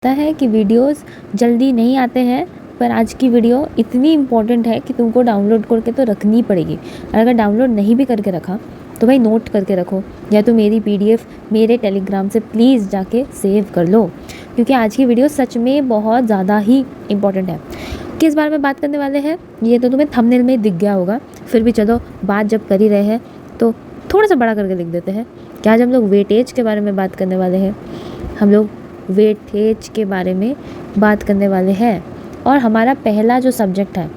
पता है कि वीडियोस जल्दी नहीं आते हैं, पर आज की वीडियो इतनी इम्पोर्टेंट है कि तुमको डाउनलोड करके तो रखनी पड़ेगी। और अगर डाउनलोड नहीं भी करके रखा तो भाई नोट करके रखो, या तो मेरी पीडीएफ मेरे टेलीग्राम से प्लीज़ जाके सेव कर लो, क्योंकि आज की वीडियो सच में बहुत ज़्यादा ही इम्पोर्टेंट है। किस बारे में बात करने वाले हैं ये तो तुम्हें थंबनेल में ही दिख गया होगा, फिर भी चलो बात जब कर ही रहे हैं तो थोड़ा सा बड़ा करके लिख देते हैं कि आज हम लोग वेटेज के बारे में बात करने वाले हैं। हम लोग वेटेज के बारे में बात करने वाले हैं, और हमारा पहला जो सब्जेक्ट है,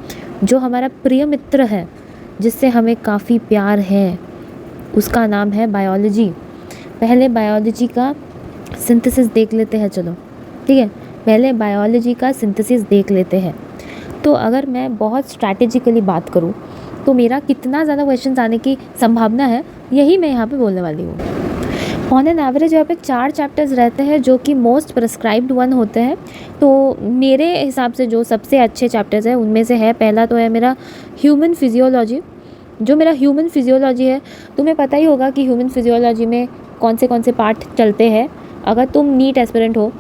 जो हमारा प्रिय मित्र है, जिससे हमें काफ़ी प्यार है, उसका नाम है बायोलॉजी। पहले बायोलॉजी का सिंथेसिस देख लेते हैं, चलो ठीक है, पहले बायोलॉजी का सिंथेसिस देख लेते हैं। तो अगर मैं बहुत स्ट्रैटेजिकली बात करूँ तो मेरा कितना ज़्यादा क्वेश्चंस आने की संभावना है, यही मैं यहाँ पे बोलने वाली हूँ। ऑन एन एवरेज यहाँ पे 4 चैप्टर्स रहते हैं जो कि मोस्ट प्रिस्क्राइब्ड वन होते हैं। तो मेरे हिसाब से जो सबसे अच्छे चैप्टर्स हैं उनमें से है, पहला तो है मेरा ह्यूमन फिजियोलॉजी। जो मेरा ह्यूमन फिजियोलॉजी है, तुम्हें पता ही होगा कि ह्यूमन फिजियोलॉजी में कौन से पार्ट चलते हैं। अगर तुम नीट एस्पिरेंट हो,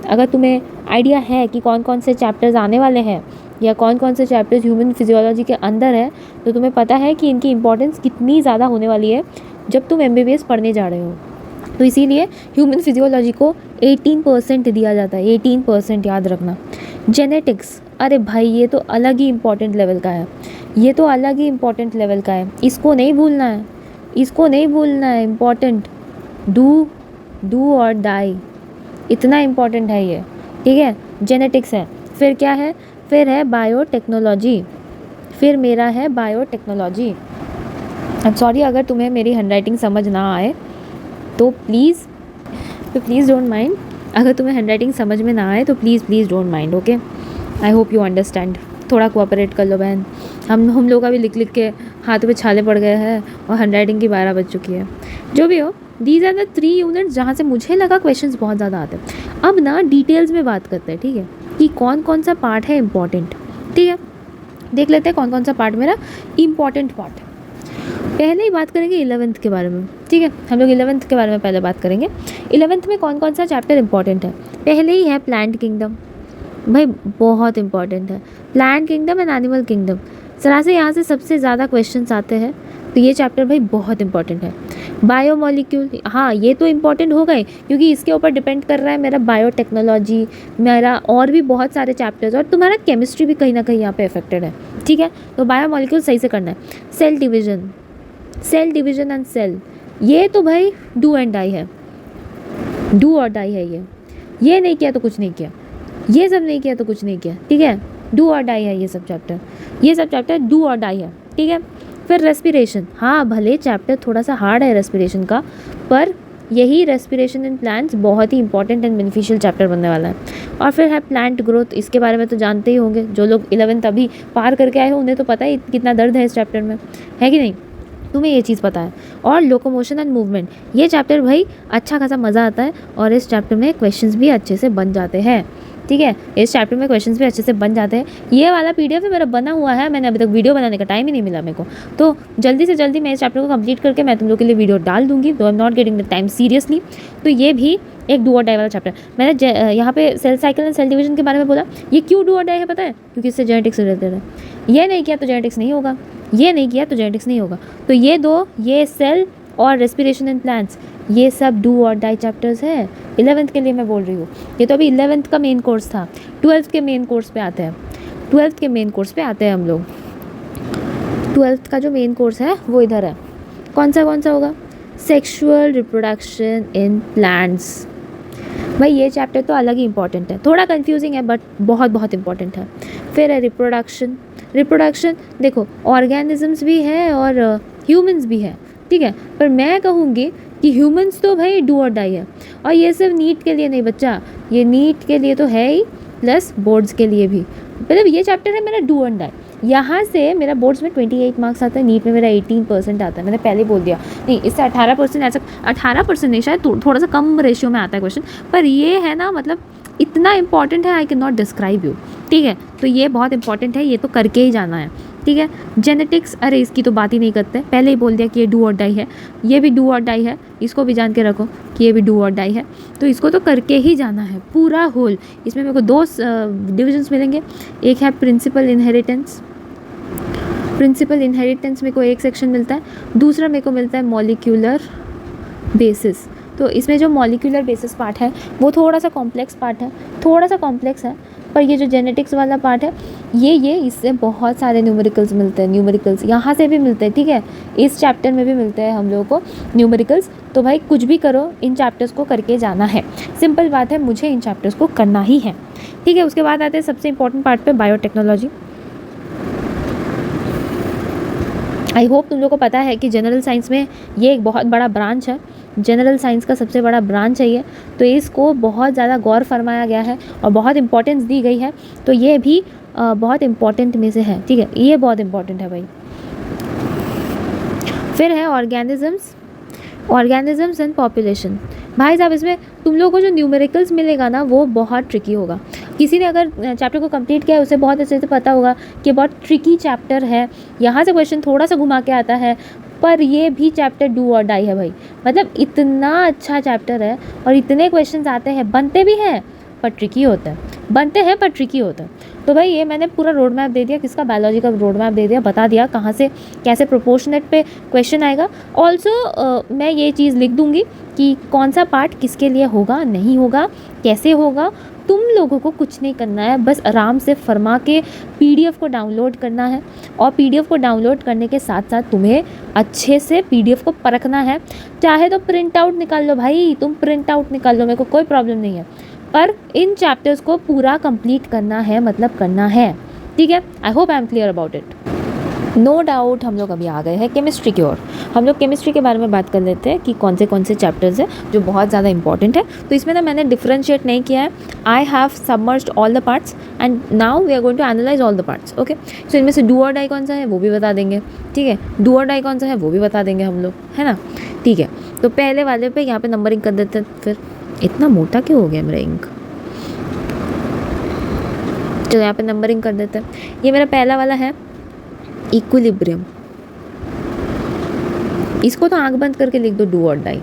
अगर तुम्हें आइडिया है कि कौन कौन से चैप्टर्स आने वाले हैं या कौन कौन से चैप्टर्स ह्यूमन फिजियोलॉजी के अंदर है, तो तुम्हें पता है कि इनकी इंपॉर्टेंस कितनी ज़्यादा होने वाली है जब तुम एमबीबीएस पढ़ने जा रहे हो। तो इसीलिए ह्यूमन फिजियोलॉजी को 18% दिया जाता है, 18% याद रखना। जेनेटिक्स, अरे भाई ये तो अलग ही इम्पॉर्टेंट लेवल का है, ये तो अलग ही इम्पॉर्टेंट लेवल का है, इसको नहीं भूलना है, इसको नहीं भूलना है। इम्पॉर्टेंट, डू और डाई, इतना इम्पॉर्टेंट है ये, ठीक है। जेनेटिक्स है, फिर क्या है, फिर है बायोटेक्नोलॉजी, फिर मेरा है बायोटेक्नोलॉजी। अब सॉरी अगर तुम्हें मेरी हैंडराइटिंग समझ ना आए तो प्लीज़ डोंट माइंड। अगर तुम्हें हैंडराइटिंग समझ में ना आए तो please don't mind, okay. I hope you understand. थोड़ा कोऑपरेट कर लो बहन, हम लोग का भी लिख के हाथों पे छाले पड़ गए हैं और हैंडराइटिंग की 12 बज चुकी है। जो भी हो, दीज आर द 3 यूनिट्स जहाँ से मुझे लगा क्वेश्चंस बहुत ज़्यादा आते हैं। अब ना डिटेल्स में बात करते हैं, ठीक है, कि कौन कौन सा पार्ट है इम्पॉर्टेंट, ठीक है। देख लेते हैं कौन कौन सा पार्ट मेरा इम्पॉर्टेंट पार्ट है। पहले ही बात करेंगे 11th के बारे में, ठीक है। हम लोग 11th के बारे में पहले बात करेंगे। 11th में कौन कौन सा चैप्टर इंपॉर्टेंट है। पहले ही है प्लांट किंगडम, भाई बहुत इंपॉर्टेंट है। Plant kingdom and animal kingdom, सरा से यहाँ से सबसे ज़्यादा क्वेश्चंस आते हैं, तो ये चैप्टर भाई बहुत इंपॉर्टेंट है। बायोमोलिक्यूल, हाँ ये तो इम्पॉर्टेंट हो गए, क्योंकि इसके ऊपर डिपेंड कर रहा है मेरा बायोटेक्नोलॉजी, मेरा और भी बहुत सारे चैप्टर्स, और तुम्हारा केमिस्ट्री भी कहीं ना कहीं यहाँ पे अफेक्टेड है, ठीक है। तो बायोमोलिक्यूल सही से करना है। सेल डिवीजन एंड सेल, ये तो भाई डू एंड डाई है, डू और डाई है। ये नहीं किया तो कुछ नहीं किया, ये सब नहीं किया तो कुछ नहीं किया, ठीक है। डू और डाई है ये सब चैप्टर डू और डाई है, ठीक है। फिर रेस्पिरेशन, हाँ भले चैप्टर थोड़ा सा हार्ड है रेस्पिरेशन का, पर यही रेस्पिरेशन इन प्लांट्स बहुत ही इंपॉर्टेंट एंड बेनिफिशियल चैप्टर बनने वाला है। और फिर है प्लांट ग्रोथ, इसके बारे में तो जानते ही होंगे, जो लोग 11th अभी पार करके आए हो उन्हें तो पता ही कितना दर्द है इस चैप्टर में, है कि नहीं, तुम्हें ये चीज़ पता है। और लोकोमोशन एंड मूवमेंट, ये चैप्टर भाई अच्छा खासा मज़ा आता है, और इस चैप्टर में क्वेश्चंस भी अच्छे से बन जाते हैं, ठीक है। इस चैप्टर में क्वेश्चंस भी अच्छे से बन जाते हैं। ये वाला पीडीएफ मेरा बना हुआ है, मैंने अभी तक वीडियो बनाने का टाइम ही नहीं मिला मेरे को, तो जल्दी से जल्दी मैं इस चैप्टर को कंप्लीट करके मैं तुम लोग के लिए वीडियो डाल दूंगी, तो I am not getting the time seriously. तो ये भी एक डू और डाई वाला चैप्टर। मैंने यहाँ पे cell cycle and cell division के बारे में बोला, ये क्यों डू और डाई है पता है, क्योंकि इससे जेनेटिक्स रिलेटेड है। ये नहीं किया तो जेनेटिक्स नहीं होगा, ये नहीं किया तो जेनेटिक्स नहीं होगा। तो ये दो, ये सेल और रेस्पिरेशन इन प्लांट्स, ये सब डू और डाई चैप्टर्स है। 11th के लिए मैं बोल रही हूँ, ये तो अभी 11th का मेन कोर्स था। 12th के मेन कोर्स पे आते हैं, 12th के मेन कोर्स पे आते हैं हम लोग। 12th का जो मेन कोर्स है वो इधर है। कौन सा होगा, सेक्सुअल रिप्रोडक्शन इन प्लांट्स। भाई ये चैप्टर तो अलग ही इंपॉर्टेंट है, थोड़ा कंफ्यूजिंग है बट बहुत इंपॉर्टेंट है। फिर है रिप्रोडक्शन, देखो ऑर्गेनिजम्स भी है और ह्यूमंस भी है, ठीक है। पर मैं कहूँगी कि ह्यूमंस तो भाई डू और डाई है, और ये सिर्फ नीट के लिए नहीं बच्चा, ये नीट के लिए तो है ही, प्लस बोर्ड्स के लिए भी। मतलब ये चैप्टर है मेरा डू एंड डाई। यहाँ से मेरा बोर्ड्स में 28 मार्क्स आता है, नीट में मेरा 18% आता है। मैंने पहले बोल दिया, नहीं इससे 18%, ऐसा 18% नहीं, शायद थोड़ा सा कम रेशियो में आता है क्वेश्चन, पर ये है ना, मतलब इतना इंपॉर्टेंट है, I can not describe you, ठीक है। तो ये बहुत इंपॉर्टेंट है, ये तो करके ही जाना है, ठीक है। जेनेटिक्स, अरे इसकी तो बात ही नहीं करते, पहले ही बोल दिया कि ये डू और डाई है, ये भी डू और डाई है, इसको भी जान के रखो कि ये भी डू और डाई है। तो इसको तो करके ही जाना है पूरा होल। इसमें मेरे को दो डिविजन्स मिलेंगे, एक है प्रिंसिपल इनहेरिटेंस, प्रिंसिपल इनहेरिटेंस मेरे को एक सेक्शन मिलता है, दूसरा मेरे को मिलता है मॉलिक्यूलर बेसिस। तो इसमें जो मॉलिक्यूलर बेसिस पार्ट है वो थोड़ा सा कॉम्प्लेक्स पार्ट है, थोड़ा सा कॉम्प्लेक्स है, पर ये जो जेनेटिक्स वाला पार्ट है ये इससे बहुत सारे न्यूमेरिकल्स मिलते हैं, न्यूमेरिकल्स यहाँ से भी मिलते हैं, ठीक है, इस चैप्टर में भी मिलते हैं हम लोगों को न्यूमेरिकल्स। तो भाई कुछ भी करो, इन चैप्टर्स को करके जाना है, सिंपल बात है, मुझे इन चैप्टर्स को करना ही है, ठीक है। उसके बाद आते हैं सबसे इंपॉर्टेंट पार्ट पे, बायोटेक्नोलॉजी। आई होप तुम लोग को पता है कि जनरल साइंस में ये एक बहुत बड़ा ब्रांच है, जनरल साइंस का सबसे बड़ा ब्रांच है ये, तो इसको बहुत ज़्यादा गौर फरमाया गया है और बहुत इंपॉर्टेंस दी गई है, तो ये भी बहुत इंपॉर्टेंट में से है, ठीक है, ये बहुत इंपॉर्टेंट है भाई। फिर है ऑर्गेनिजम्स, ऑर्गेनिजम्स एंड पॉपुलेशन। भाई साहब इसमें तुम लोगों को जो न्यूमेरिकल्स मिलेगा ना वो बहुत ट्रिकी होगा। किसी ने अगर चैप्टर को कंप्लीट किया है उसे बहुत अच्छे से पता होगा कि बहुत ट्रिकी चैप्टर है, यहाँ से क्वेश्चन थोड़ा सा घुमा के आता है, पर ये भी चैप्टर डू और डाई है भाई, मतलब इतना अच्छा चैप्टर है और इतने क्वेश्चंस आते हैं, बनते भी हैं पर ट्रिकी होता है, बनते हैं पर ट्रिकी होता है। तो भाई ये मैंने पूरा रोड मैप दे दिया, किसका, बायोलॉजी का रोड मैप दे दिया, बता दिया कहाँ से कैसे प्रोपोर्शनेट पे क्वेश्चन आएगा। ऑल्सो मैं ये चीज़ लिख दूँगी कि कौन सा पार्ट किसके लिए होगा, नहीं होगा, कैसे होगा। तुम लोगों को कुछ नहीं करना है, बस आराम से फरमा के PDF को डाउनलोड करना है और PDF को डाउनलोड करने के साथ साथ तुम्हें अच्छे से PDF को परखना है। चाहे तो प्रिंट आउट निकाल लो भाई, तुम प्रिंट आउट निकाल लो, मेरे को कोई प्रॉब्लम नहीं है, पर इन चैप्टर्स को पूरा कंप्लीट करना है, मतलब करना है, ठीक है। I hope I am clear about it. No doubt हम लोग अभी आ गए हैं केमिस्ट्री की ओर। हम लोग केमिस्ट्री के बारे में बात कर लेते हैं कि कौन से चैप्टर्स हैं जो बहुत ज़्यादा इंपॉर्टेंट है। तो इसमें ना मैंने डिफ्रेंशिएट नहीं किया है, I have submerged all the parts and now we are going to analyse all the parts, okay. So इनमें से डू और डाई कौन सा है वो भी बता देंगे, ठीक है, डू और डाई कौन सा है वो भी बता देंगे हम लोग, है ना, ठीक है। तो पहले वाले पे यहाँ पे नंबरिंग कर देते हैं, फिर इतना मोटा क्यों हो गया मेरा इंक, चलो यहाँ पे नंबरिंग कर देते हैं। ये मेरा पहला वाला है इक्विलिब्रियम, इसको तो आंख बंद करके लिख दो, डू और डाई,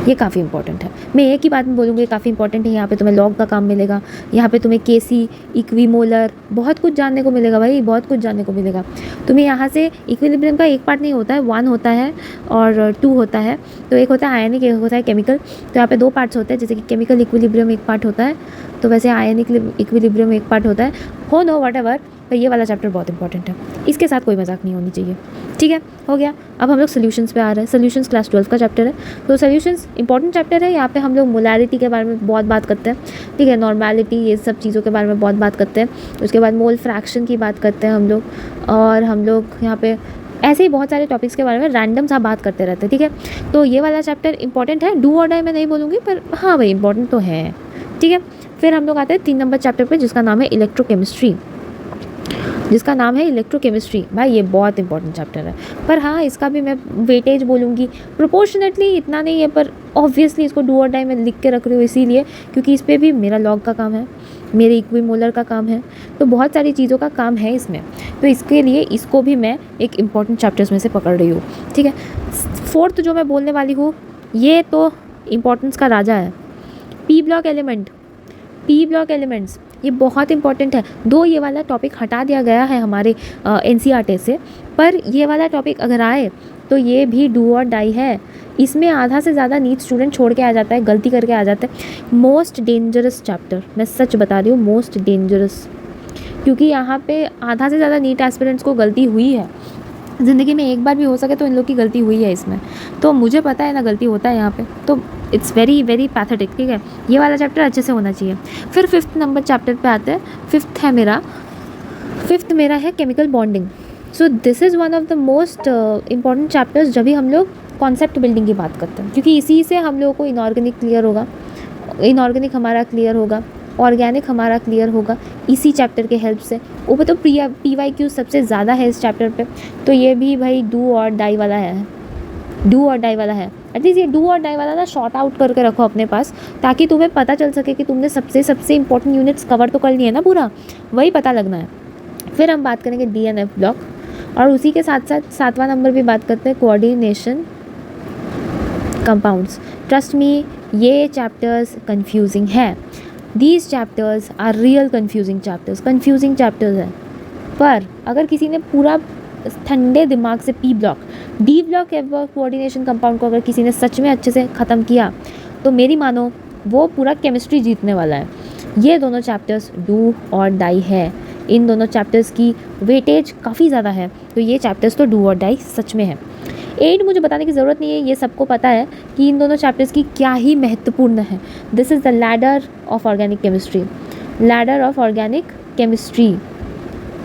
ये काफ़ी इंपॉर्टेंट है। मैं एक ही बात में बोलूँगी, काफ़ी इंपॉर्टेंट है। यहाँ पे तुम्हें लॉग का काम मिलेगा, यहाँ पे तुम्हें केसी, इक्विमोलर, बहुत कुछ जानने को मिलेगा भाई, बहुत कुछ जानने को मिलेगा तुम्हें। यहाँ से इक्विलिब्रियम का एक पार्ट नहीं होता है, 1 होता है और 2 होता है। तो एक होता है आयनिक, एक होता है केमिकल। तो यहाँ पे 2 पार्ट्स होते हैं, जैसे कि केमिकल इक्विलिब्रियम एक पार्ट होता है, तो वैसे आयनिक इक्विलिब्रियम एक पार्ट होता है, हो नो वट एवर। पर ये वाला चैप्टर बहुत इंपॉर्टेंट है, इसके साथ कोई मजाक नहीं होनी चाहिए, ठीक है, हो गया। अब हम लोग सोल्यूशंस पे आ रहे हैं। सोल्यूशंस क्लास 12 का चैप्टर है, तो सोल्यूशंस इंपॉर्टेंट चैप्टर है। यहाँ पे हम लोग मोलैरिटी के बारे में बहुत बात करते हैं, ठीक है, नॉर्मेलिटी, ये सब चीज़ों के बारे में बहुत बात करते हैं। उसके बाद मोल फ्रैक्शन की बात करते हैं हम लोग, और हम लोग यहाँ पे ऐसे ही बहुत सारे टॉपिक्स के बारे में रैंडम सा बात करते रहते हैं, ठीक है। तो ये वाला चैप्टर इंपॉर्टेंट है, डू और डाई मैं नहीं बोलूँगी, पर हाँ भाई इंपॉर्टेंट तो है, ठीक है। फिर हम लोग आते हैं 3 नंबर चैप्टर पे, जिसका नाम है इलेक्ट्रोकेमिस्ट्री, जिसका नाम है इलेक्ट्रोकेमिस्ट्री। भाई ये बहुत इंपॉर्टेंट चैप्टर है, पर हाँ इसका भी मैं वेटेज बोलूँगी, प्रोपोर्शनेटली इतना नहीं है, पर ऑब्वियसली इसको डू और डाई में लिख के रख रही हूँ इसीलिए क्योंकि इस पर भी मेरा लॉग का काम है, मेरे इक्विमोलर का काम है, तो बहुत सारी चीज़ों का काम है इसमें, तो इसके लिए इसको भी मैं एक इम्पॉर्टेंट चैप्टर्स में से पकड़ रही हूँ, ठीक है। 4th जो मैं बोलने वाली हूँ ये तो इम्पोर्टेंस का राजा है, P block element, P block elements, ये बहुत इंपॉर्टेंट है। दो ये वाला टॉपिक हटा दिया गया है हमारे NCERT से, पर ये वाला टॉपिक अगर आए तो ये भी डू और डाई है। इसमें आधा से ज़्यादा नीट स्टूडेंट छोड़ के आ जाता है, गलती करके आ जाता है। मोस्ट डेंजरस चैप्टर, मैं सच बता रही हूँ, मोस्ट डेंजरस, क्योंकि यहाँ पे आधा से ज़्यादा नीट एस्पिरेंट्स को गलती हुई है ज़िंदगी में, एक बार भी हो सके तो इन लोग की गलती हुई है इसमें, तो मुझे पता है ना गलती होता है यहाँ पे, तो इट्स वेरी वेरी पैथेटिक, ठीक है। ये वाला चैप्टर अच्छे से होना चाहिए। फिर 5th नंबर चैप्टर पे आते हैं, 5th है मेरा, 5th मेरा है chemical bonding. So this is one of the most important chapters जब भी हम लोग कॉन्सेप्ट बिल्डिंग की बात करते हैं, क्योंकि इसी से हम लोगों को इनऑर्गेनिक क्लियर होगा, इनऑर्गेनिक हमारा क्लियर होगा, ऑर्गेनिक हमारा क्लियर होगा इसी चैप्टर के हेल्प से। ऊपर तो PYQ सबसे ज़्यादा है इस चैप्टर पे, तो ये भी भाई डू और डाई वाला है, डू और डाई वाला है। एटलीस्ट ये डू और डाई वाला ना शॉर्ट आउट करके रखो अपने पास, ताकि तुम्हें पता चल सके कि तुमने सबसे इंपॉर्टेंट यूनिट्स कवर तो कर लिए ना, पूरा वही पता लगना है। फिर हम बात करेंगे डी एंड एफ ब्लॉक, और उसी के साथ साथ 7वां नंबर भी बात करते हैं कोऑर्डिनेशन कंपाउंड्स। ट्रस्ट मी, ये चैप्टर्स कंफ्यूजिंग है। These chapters are real confusing chapters हैं। पर अगर किसी ने पूरा ठंडे दिमाग से डी ब्लॉक कोऑर्डिनेशन कंपाउंड को अगर किसी ने सच में अच्छे से ख़त्म किया तो मेरी मानो वो पूरा केमिस्ट्री जीतने वाला है। ये दोनों चैप्टर्स डू और डाई है। इन दोनों चैप्टर्स की वेटेज काफ़ी ज़्यादा है, तो ये चैप्टर्स तो डू और डाई सच में है। एड मुझे बताने की ज़रूरत नहीं है, ये सबको पता है कि इन दोनों चैप्टर्स की क्या ही महत्वपूर्ण है। This is the ladder of organic chemistry.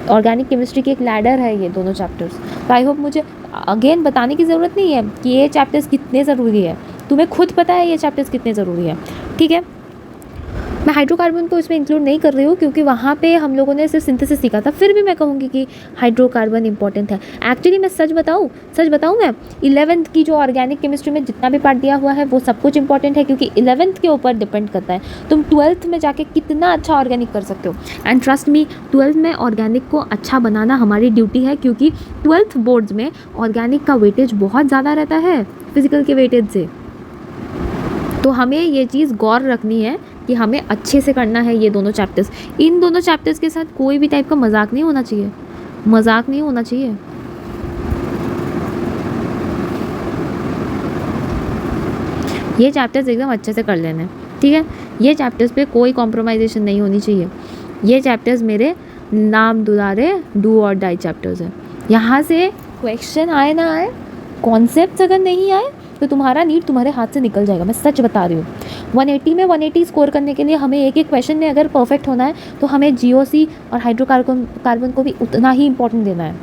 Organic chemistry की एक लैडर है ये दोनों चैप्टर्स। तो आई होप मुझे अगेन बताने की ज़रूरत नहीं है कि ये चैप्टर्स कितने ज़रूरी है, तुम्हें खुद पता है ये चैप्टर्स कितने ज़रूरी है। ठीक है, मैं हाइड्रोकार्बन को इसमें इंक्लूड नहीं कर रही हूँ क्योंकि वहाँ पे हम लोगों ने सिर्फ सिंथेसिस सीखा था, फिर भी मैं कहूँगी कि हाइड्रोकार्बन इंपॉर्टेंट है। एक्चुअली मैं सच बताऊँ मैं 11th की जो ऑर्गेनिक केमिस्ट्री में जितना भी पार्ट दिया हुआ है वो सब कुछ इंपॉर्टेंट है, क्योंकि 11th के ऊपर डिपेंड करता है तुम 12th में जाके कितना अच्छा ऑर्गेनिक कर सकते हो। एंड ट्रस्ट मी, 12th में ऑर्गेनिक को अच्छा बनाना हमारी ड्यूटी है, क्योंकि 12th बोर्ड्स में ऑर्गेनिक का वेटेज बहुत ज़्यादा रहता है फिजिकल के वेटेज से। तो हमें ये चीज़ गौर रखनी है कि हमें अच्छे से करना है ये दोनों चैप्टर्स। इन दोनों चैप्टर्स के साथ कोई भी टाइप का मजाक नहीं होना चाहिए। ये चैप्टर्स एकदम अच्छे से कर लेने, ठीक है। ये चैप्टर्स पे कोई कॉम्प्रोमाइजेशन नहीं होनी चाहिए। ये चैप्टर्स मेरे नाम दुलारे डू और डाई चैप्टर्स हैं। यहाँ से क्वेश्चन आए ना आए, कॉन्सेप्ट्स अगर नहीं आए तो तुम्हारा नीट तुम्हारे हाथ से निकल जाएगा, मैं सच बता रही हूँ। 180 में 180 स्कोर करने के लिए हमें एक क्वेश्चन में अगर परफेक्ट होना है तो हमें GOC और हाइड्रोकार्बन को भी उतना ही इंपॉर्टेंट देना है,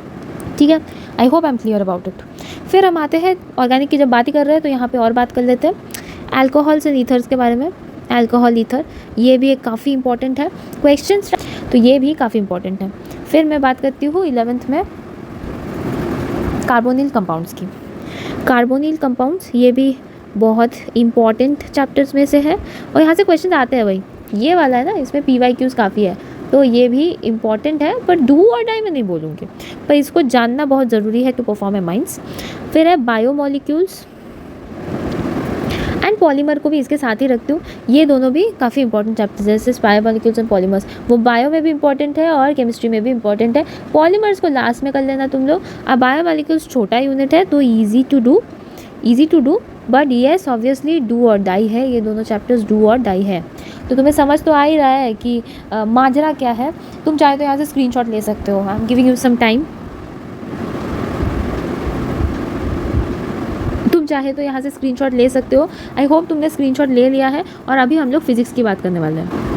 ठीक है। I hope I am clear about it. फिर हम आते हैं ऑर्गेनिक की, जब बात ही कर रहे हैं तो यहाँ पे और बात कर लेते हैं अल्कोहल्स एंड ईथर्स के बारे में। अल्कोहल ईथर ये भी एक काफ़ी इंपॉर्टेंट है क्वेश्चन, तो ये भी काफ़ी इंपॉर्टेंट है। फिर मैं बात करती हूँ 11th में कार्बोनिल कंपाउंड्स की। कार्बोनिल कंपाउंड्स ये भी बहुत इंपॉर्टेंट चैप्टर्स में से है, और यहाँ से क्वेश्चन आते हैं भाई, ये वाला है ना, इसमें PYQs काफ़ी है, तो ये भी इम्पॉर्टेंट है, पर डू और डाई मैं नहीं बोलूँगी, पर इसको जानना बहुत ज़रूरी है टू परफॉर्म ए माइंस। फिर है बायोमोलिक्यूल्स एंड पॉलीमर को भी इसके साथ ही रखती हूँ। ये दोनों भी काफ़ी इंपॉर्टेंट चैप्टर्स है, जैसे बायोमोलिक्यूल्स एंड पॉलीमर्स, वो बायो में भी इंपॉर्टेंट है और केमिस्ट्री में भी इंपॉर्टेंट है। पॉलीमर्स को लास्ट में कर लेना तुम लोग। अब बायोमोलिक्यूल्स छोटा यूनिट है तो easy to do, but yes obviously do और डाई है, ये दोनों चैप्टर्स डू और डाई है। तो तुम्हें समझ तो आ ही रहा है कि माजरा क्या है। तुम चाहे तो यहाँ से स्क्रीनशॉट ले सकते हो, I am giving you some time. तुम चाहे तो यहाँ से स्क्रीनशॉट ले सकते हो। आई होप तुमने स्क्रीनशॉट ले लिया है, और अभी हम लोग फिज़िक्स की बात करने वाले हैं।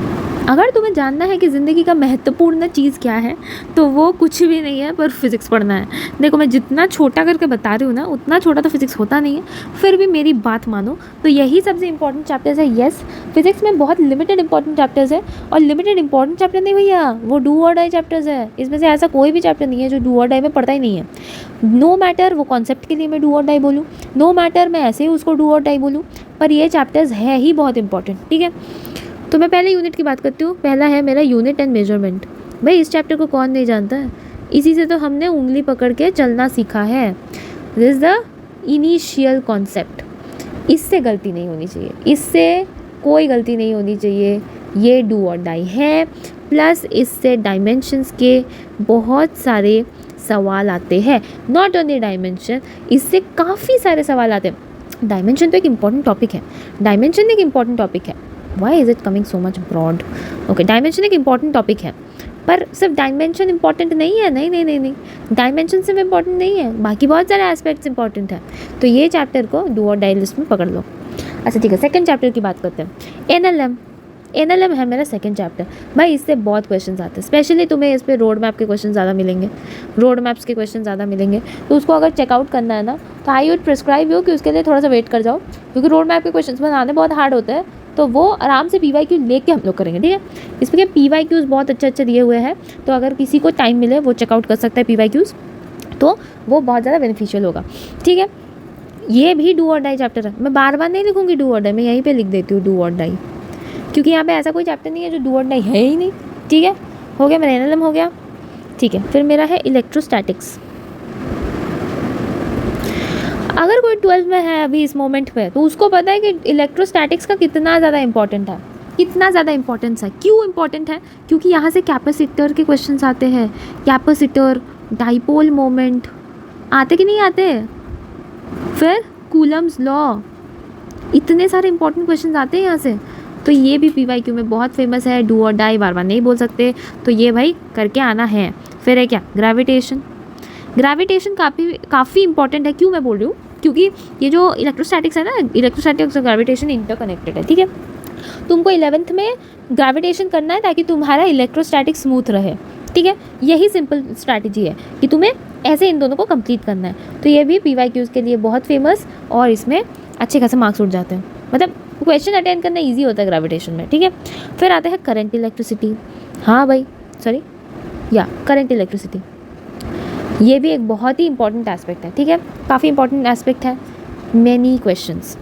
अगर तुम्हें जानना है कि ज़िंदगी का महत्वपूर्ण चीज़ क्या है, तो वो कुछ भी नहीं है पर फिज़िक्स पढ़ना है। देखो, मैं जितना छोटा करके बता रही हूँ ना, उतना छोटा तो फिज़िक्स होता नहीं है, फिर भी मेरी बात मानो तो यही सबसे इंपॉर्टेंट चैप्टर्स है। येस, फिज़िक्स में बहुत लिमिटेड इंपॉर्टेंट चैप्टर्स है, और लिमिटेड इंपॉर्टेंट चैप्टर नहीं भैया, वो डू और डाई चैप्टर्स है। इसमें से ऐसा कोई भी चैप्टर नहीं है जो डू और डाई में पढ़ता ही नहीं है। नो मैटर वो कॉन्सेप्ट के लिए मैं डू और डाई बोलूँ, नो मैटर मैं ऐसे ही उसको डू और डाई बोलूँ, पर ये चैप्टर्स है ही बहुत इंपॉर्टेंट, ठीक है। तो मैं पहले यूनिट की बात करती हूँ। पहला है मेरा यूनिट एंड मेजरमेंट। भाई इस चैप्टर को कौन नहीं जानता है, इसी से तो हमने उंगली पकड़ के चलना सीखा है। This is the initial concept, इससे गलती नहीं होनी चाहिए, इससे कोई गलती नहीं होनी चाहिए। ये डू और डाई है, प्लस इससे डायमेंशंस के बहुत सारे सवाल आते हैं। नॉट ओनली डायमेंशन, इससे काफ़ी सारे सवाल आते हैं। डायमेंशन तो एक इम्पॉर्टेंट टॉपिक है। Why is it coming so much broad? Okay, dimension एक इम्पॉर्टेंट टॉपिक है, पर सिर्फ डायमेंशन इंपॉर्टेंट नहीं है। नहीं, डायमेंशन सिर्फ इम्पॉर्टेंट नहीं है, बाकी बहुत सारे एस्पेक्ट्स इंपॉर्टेंट है। तो ये चैप्टर को डू और डाई लिस्ट में पकड़ लो। अच्छा ठीक है, सेकंड चैप्टर की बात करते हैं। NLM है मेरा सेकंड चैप्टर। भाई इससे बहुत क्वेश्चंस आते हैं, स्पेशली तुम्हें इस पे रोड मैप के क्वेश्चन ज़्यादा मिलेंगे, तो उसको अगर चेकआउट करना है ना, तो आई वुड प्रिस्क्राइब यू कि उसके लिए थोड़ा सा वेट कर जाओ, क्योंकि रोड मैप के क्वेश्चन बनाने बहुत हार्ड होते हैं। तो वो आराम से PYQ लेके हम लोग करेंगे, ठीक है। इसमें क्या PYQs बहुत अच्छे दिए हुए हैं, तो अगर किसी को टाइम मिले वो चेकआउट कर सकता है PYQs, तो वो बहुत ज़्यादा बेनिफिशियल होगा, ठीक है। ये भी डू और डाई चैप्टर है। मैं बार बार नहीं लिखूँगी डू और डाई, मैं यहीं पर लिख देती हूँ डू और डाई, क्योंकि यहाँ पे ऐसा कोई चैप्टर नहीं है जो डू और डाई है ही नहीं, ठीक है। हो गया मेरा NLM हो गया। ठीक है, फिर मेरा है इलेक्ट्रोस्टैटिक्स। अगर कोई 12th में है अभी इस मोमेंट पे, तो उसको पता है कि इलेक्ट्रोस्टैटिक्स का कितना ज़्यादा इंपॉर्टेंट है, कितना ज़्यादा इंपॉर्टेंस है। क्यों इंपॉर्टेंट है? क्योंकि यहाँ से कैपेसिटर के क्वेश्चंस आते हैं, कैपेसिटर, डाइपोल मोमेंट आते कि नहीं आते, फिर कूलम्स लॉ, इतने सारे इंपॉर्टेंट क्वेश्चंस आते हैं यहाँ से। तो ये भी PYQ में बहुत फेमस है, डू और डाई बार बार नहीं बोल सकते, तो ये भाई करके आना है। फिर है क्या, ग्रेविटेशन। ग्रेविटेशन काफ़ी इंपॉर्टेंट है। क्यों मैं बोल रही हूँ? क्योंकि ये जो इलेक्ट्रोस्टैटिक्स है ना, इलेक्ट्रोस्टैटिक्स और ग्रेविटेशन इंटर कनेक्टेड है, ठीक है। तुमको 11th में ग्रेविटेशन करना है ताकि तुम्हारा इलेक्ट्रोस्टैटिक स्मूथ रहे, ठीक है। यही सिंपल स्ट्रैटेजी है कि तुम्हें ऐसे इन दोनों को कंप्लीट करना है। तो ये भी PYQs के लिए बहुत फेमस, और इसमें अच्छे खासे मार्क्स उठ जाते हैं, मतलब क्वेश्चन अटेंड करना ईजी होता है ग्रेविटेशन में, ठीक है। फिर आते हैं करंट इलेक्ट्रिसिटी। हाँ भाई, सॉरी, करंट इलेक्ट्रिसिटी, ये भी एक बहुत ही इंपॉर्टेंट एस्पेक्ट है, ठीक है, काफ़ी इंपॉर्टेंट एस्पेक्ट है। Many questions.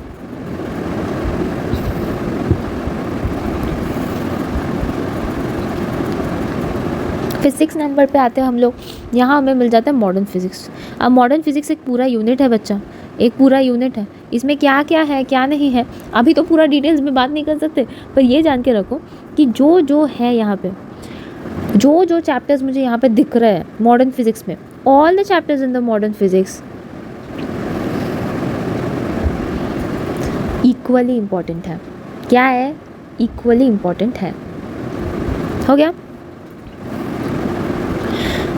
फिर 6 नंबर पे आते हैं हम लोग, यहाँ हमें मिल जाता है मॉडर्न फिजिक्स। अब मॉडर्न फिजिक्स एक पूरा यूनिट है बच्चा, एक पूरा यूनिट है। इसमें क्या क्या है क्या नहीं है अभी तो पूरा डिटेल्स में बात नहीं कर सकते, पर ये जान के रखो कि जो जो है यहाँ पे, जो जो चैप्टर्स मुझे यहाँ पे दिख रहे हैं मॉडर्न फिजिक्स में, all the chapters in the modern physics equally important है। क्या है? इक्वली इम्पॉर्टेंट है। हो गया।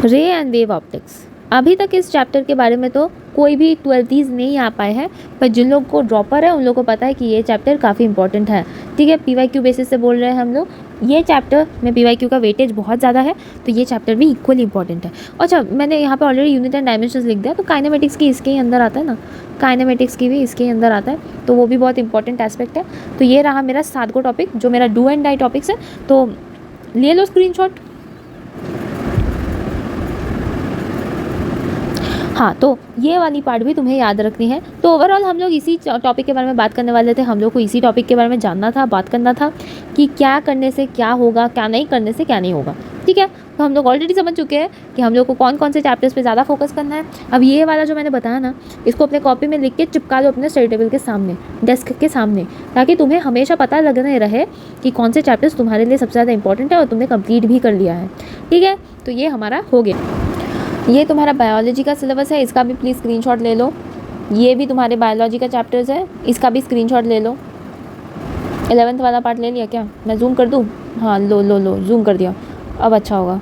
रे एंड वेव ऑप्टिक्स, अभी तक इस चैप्टर के बारे में तो कोई भी 12th नहीं आ पाए हैं, पर जिन लोग को ड्रॉपर है उन लोगों को पता है कि ये चैप्टर काफ़ी इंपॉर्टेंट है, ठीक है। PYQ बेसिस से बोल रहे हैं हम लोग, ये चैप्टर में PYQ का वेटेज बहुत ज़्यादा है, तो ये चैप्टर भी इक्वली इंपॉर्टेंट है। अच्छा, मैंने यहाँ पे ऑलरेडी यूनिट एंड डायमेंशंस लिख दिया, तो काइनेमेटिक्स की इसके ही अंदर आता है ना, काइनेमेटिक्स की भी इसके ही अंदर आता है, तो वो भी बहुत इंपॉर्टेंट एस्पेक्ट है। तो ये रहा मेरा 7 को टॉपिक, जो मेरा डू एंड डाई टॉपिक्स है, तो ले लो स्क्रीनशॉट। हाँ, तो ये वाली पार्ट भी तुम्हें याद रखनी है। तो ओवरऑल हम लोग इसी टॉपिक के बारे में बात करने वाले थे, हम लोग को इसी टॉपिक के बारे में जानना था, बात करना था कि क्या करने से क्या होगा, क्या नहीं करने से क्या नहीं होगा, ठीक है। तो हम लोग ऑलरेडी समझ चुके हैं कि हम लोग को कौन कौन से चैप्टर्स पे ज़्यादा फोकस करना है। अब ये वाला जो मैंने बताया ना, इसको अपने कॉपी में लिख के चिपका दो अपने स्टडी टेबल के सामने, डेस्क के सामने, ताकि तुम्हें हमेशा पता लगने रहे कि कौन से चैप्टर्स तुम्हारे लिए सबसे ज़्यादा इंपॉर्टेंट है और तुमने कंप्लीट भी कर लिया है, ठीक है। तो ये हमारा हो गया। ये तुम्हारा बायोलॉजी का सिलेबस है, इसका भी प्लीज़ स्क्रीनशॉट ले लो। ये भी तुम्हारे बायोलॉजी का चैप्टर्स है, इसका भी स्क्रीनशॉट ले लो। 11th वाला पार्ट ले लिया क्या? मैं जूम कर दूँ? हाँ, लो जूम कर दिया, अब अच्छा होगा।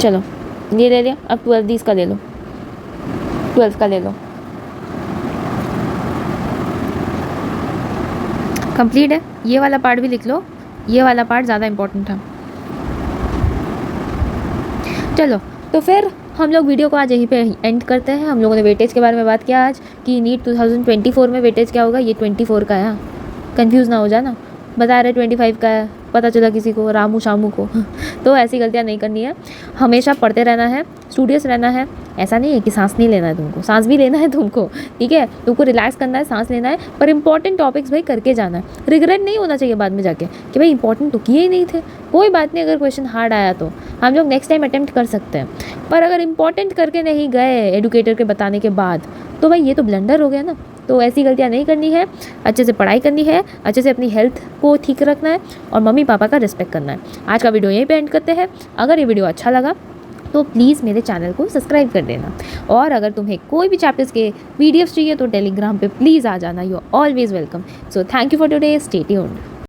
चलो, ये ले लिया, अब 12th इसका ले लो, 12th का ले लो, कंप्लीट है। ये वाला पार्ट भी लिख लो, ये वाला पार्ट ज़्यादा इंपॉर्टेंट है। चलो, तो फिर हम लोग वीडियो को आज यहीं पे एंड करते हैं। हम लोगों ने वेटेज के बारे में बात किया आज कि नीट 2024 में वेटेज क्या होगा। ये 24 का है, कंफ्यूज ना हो जाना, बता रहे 25 का है, पता चला किसी को रामू शामू को तो ऐसी गलतियाँ नहीं करनी है, हमेशा पढ़ते रहना है, स्टूडियस रहना है। ऐसा नहीं है कि सांस नहीं लेना है तुमको, सांस भी लेना है तुमको, ठीक है, तुमको रिलैक्स करना है, सांस लेना है, पर इंपॉर्टेंट टॉपिक्स भाई करके जाना है। रिग्रेट नहीं होना चाहिए बाद में जाके कि भाई इंपॉर्टेंट तो किए ही नहीं थे। कोई बात नहीं, अगर क्वेश्चन हार्ड आया तो हम लोग नेक्स्ट टाइम अटेम्प्ट कर सकते हैं, पर अगर इंपॉर्टेंट करके नहीं गए एडुकेटर के बताने के बाद, तो भाई ये तो ब्लंडर हो गया ना। तो ऐसी गलतियाँ नहीं करनी है, अच्छे से पढ़ाई करनी है, अच्छे से अपनी हेल्थ को ठीक रखना है और मम्मी पापा का रिस्पेक्ट करना है। आज का वीडियो यहीं पे एंड करते हैं। अगर ये वीडियो अच्छा लगा तो प्लीज़ मेरे चैनल को सब्सक्राइब कर देना, और अगर तुम्हें कोई भी चैप्टर्स के PDF चाहिए तो टेलीग्राम पे प्लीज़ आ जाना। You are always welcome. So thank you for today, stay tuned.